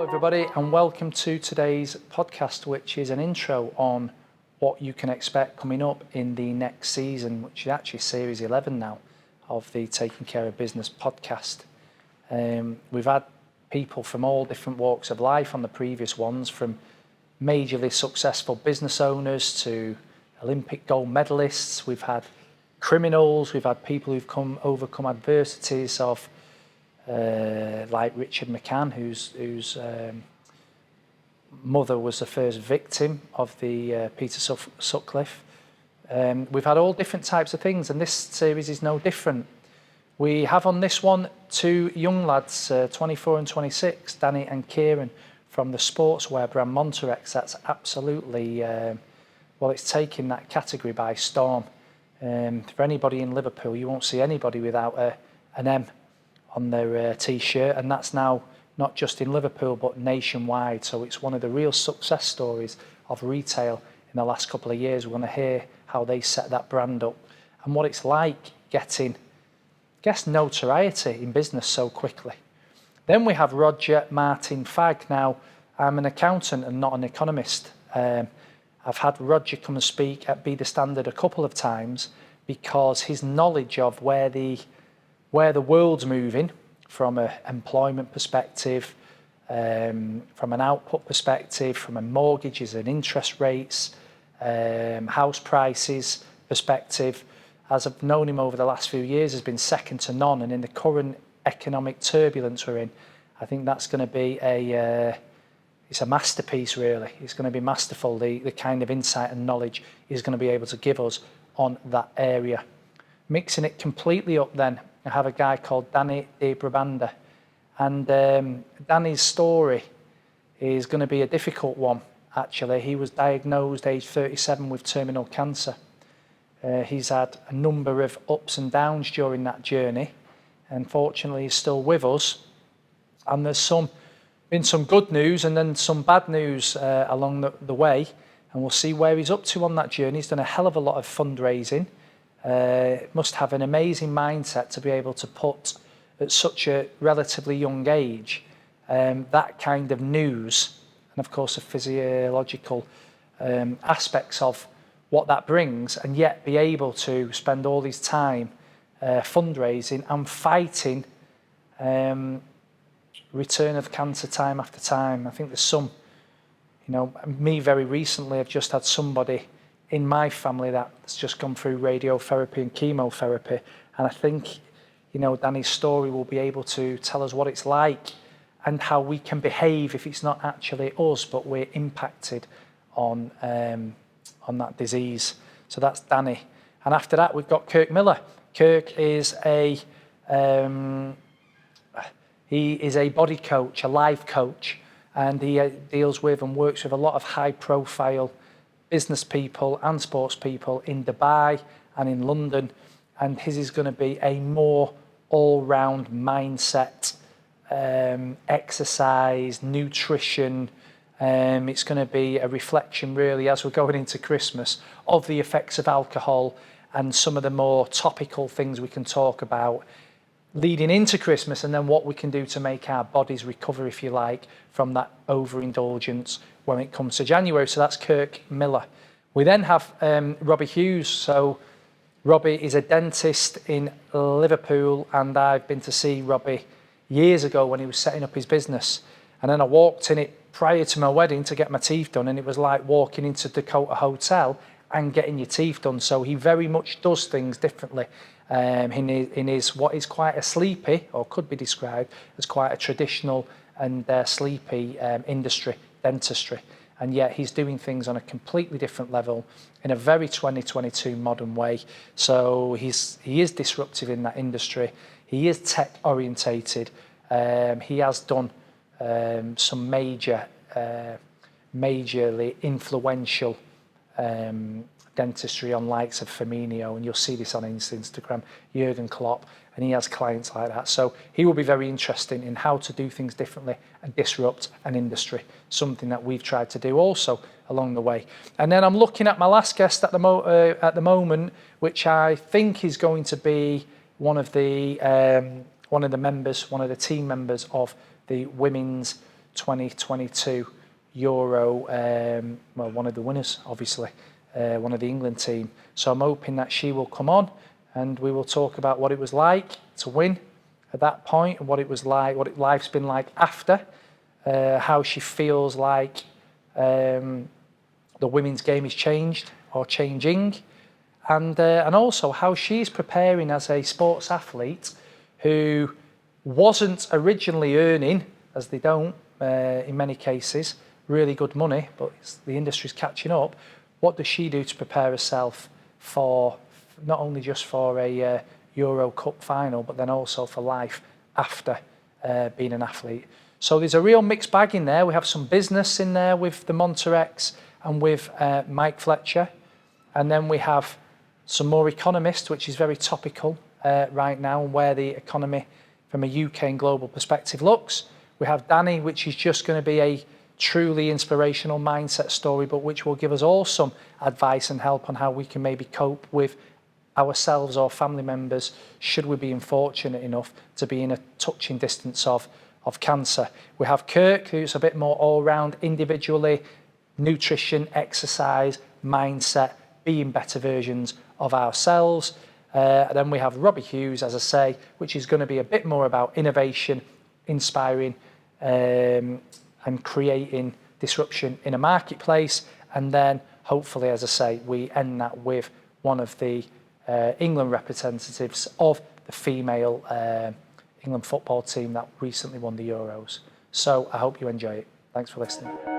Hello everybody and welcome to today's podcast, which is an intro on what you can expect coming up in the next season, which is actually series 11 now of the Taking Care of Business podcast. We've had people from all different walks of life on the previous ones, from majorly successful business owners to Olympic gold medalists. We've had criminals, we've had people who've overcome adversities of like Richard McCann, whose mother was the first victim of the Peter Sutcliffe. We've had all different types of things, and this series is no different. We have on this one two young lads, 24 and 26, Danny and Kieran, from the sportswear brand Montirex. That's absolutely, well, it's taking that category by storm. For anybody in Liverpool, you won't see anybody without an M on their t-shirt, and that's now not just in Liverpool but nationwide. So it's one of the real success stories of retail in the last couple of years. We're going to hear how they set that brand up and what it's like getting, I guess, notoriety in business so quickly. Then we have Roger Martin-Fagg. Now, I'm an accountant and not an economist. I've had Roger come and speak at Be The Standard a couple of times because his knowledge of where the world's moving from an employment perspective, from an output perspective, from a mortgages and interest rates, house prices perspective, as I've known him over the last few years, has been second to none. And in the current economic turbulence we're in, I think that's going to be it's a masterpiece, really. It's going to be masterful, the kind of insight and knowledge he's going to be able to give us on that area. Mixing it completely up then, I have a guy called Danny de Brabander, and Danny's story is going to be a difficult one, actually. He was diagnosed age 37 with terminal cancer. He's had a number of ups and downs during that journey, and fortunately he's still with us. And there's been some good news and then some bad news along the way, and we'll see where he's up to on that journey. He's done a hell of a lot of fundraising. Must have an amazing mindset to be able to put at such a relatively young age that kind of news, and of course the physiological aspects of what that brings, and yet be able to spend all his time fundraising and fighting return of cancer time after time. I think there's some, me very recently, I've just had somebody in my family that's just gone through radiotherapy and chemotherapy, and I think Danny's story will be able to tell us what it's like and how we can behave if it's not actually us but we're impacted on that disease. So that's Danny. And after that we've got Kirk Miller. Kirk is he is a body coach, a life coach, and he deals with and works with a lot of high profile business people and sports people in Dubai and in London, and his is going to be a more all-round mindset, exercise, nutrition. It's going to be a reflection, really, as we're going into Christmas, of the effects of alcohol and some of the more topical things we can talk about leading into Christmas, and then what we can do to make our bodies recover, if you like, from that overindulgence when it comes to January. So that's Kirk Miller. We then have Robbie Hughes. So Robbie is a dentist in Liverpool, and I've been to see Robbie years ago when he was setting up his business. And then I walked in it prior to my wedding to get my teeth done, and it was like walking into Dakota Hotel and getting your teeth done. So he very much does things differently in his what is quite a sleepy, or could be described as quite a traditional and sleepy industry, dentistry. And yet he's doing things on a completely different level in a very 2022 modern way. So he is disruptive in that industry. He is tech orientated. He has done some majorly influential dentistry on likes of Firmino, and you'll see this on his Instagram, Jurgen Klopp, and he has clients like that. So he will be very interesting in how to do things differently and disrupt an industry, something that we've tried to do also along the way. And then I'm looking at my last guest at the moment, which I think is going to be one of the members, one of the team members of the women's 2022 Euro, well, one of the winners, obviously, one of the England team. So I'm hoping that she will come on and we will talk about what it was like to win at that point, and what it was like, what life's been like after, how she feels like the women's game is changed or changing, and also how she's preparing as a sports athlete who wasn't originally earning, as they don't in many cases, really good money, but the industry's catching up. What does she do to prepare herself for not only just for a Euro Cup final, but then also for life after being an athlete? So there's a real mixed bag in there. We have some business in there with the Montirex and with Mike Fletcher. And then we have some more economist, which is very topical right now, and where the economy from a UK and global perspective looks. We have Danny, which is just going to be a truly inspirational mindset story, but which will give us all some advice and help on how we can maybe cope with ourselves or family members should we be unfortunate enough to be in a touching distance of cancer. We have Kirk, who's a bit more all-round individually, nutrition, exercise, mindset, being better versions of ourselves. Then we have Robbie Hughes, as I say, which is going to be a bit more about innovation, inspiring and creating disruption in a marketplace. And then hopefully, as I say, we end that with one of the England representatives of the female England football team that recently won the Euros. So I hope you enjoy it. Thanks for listening.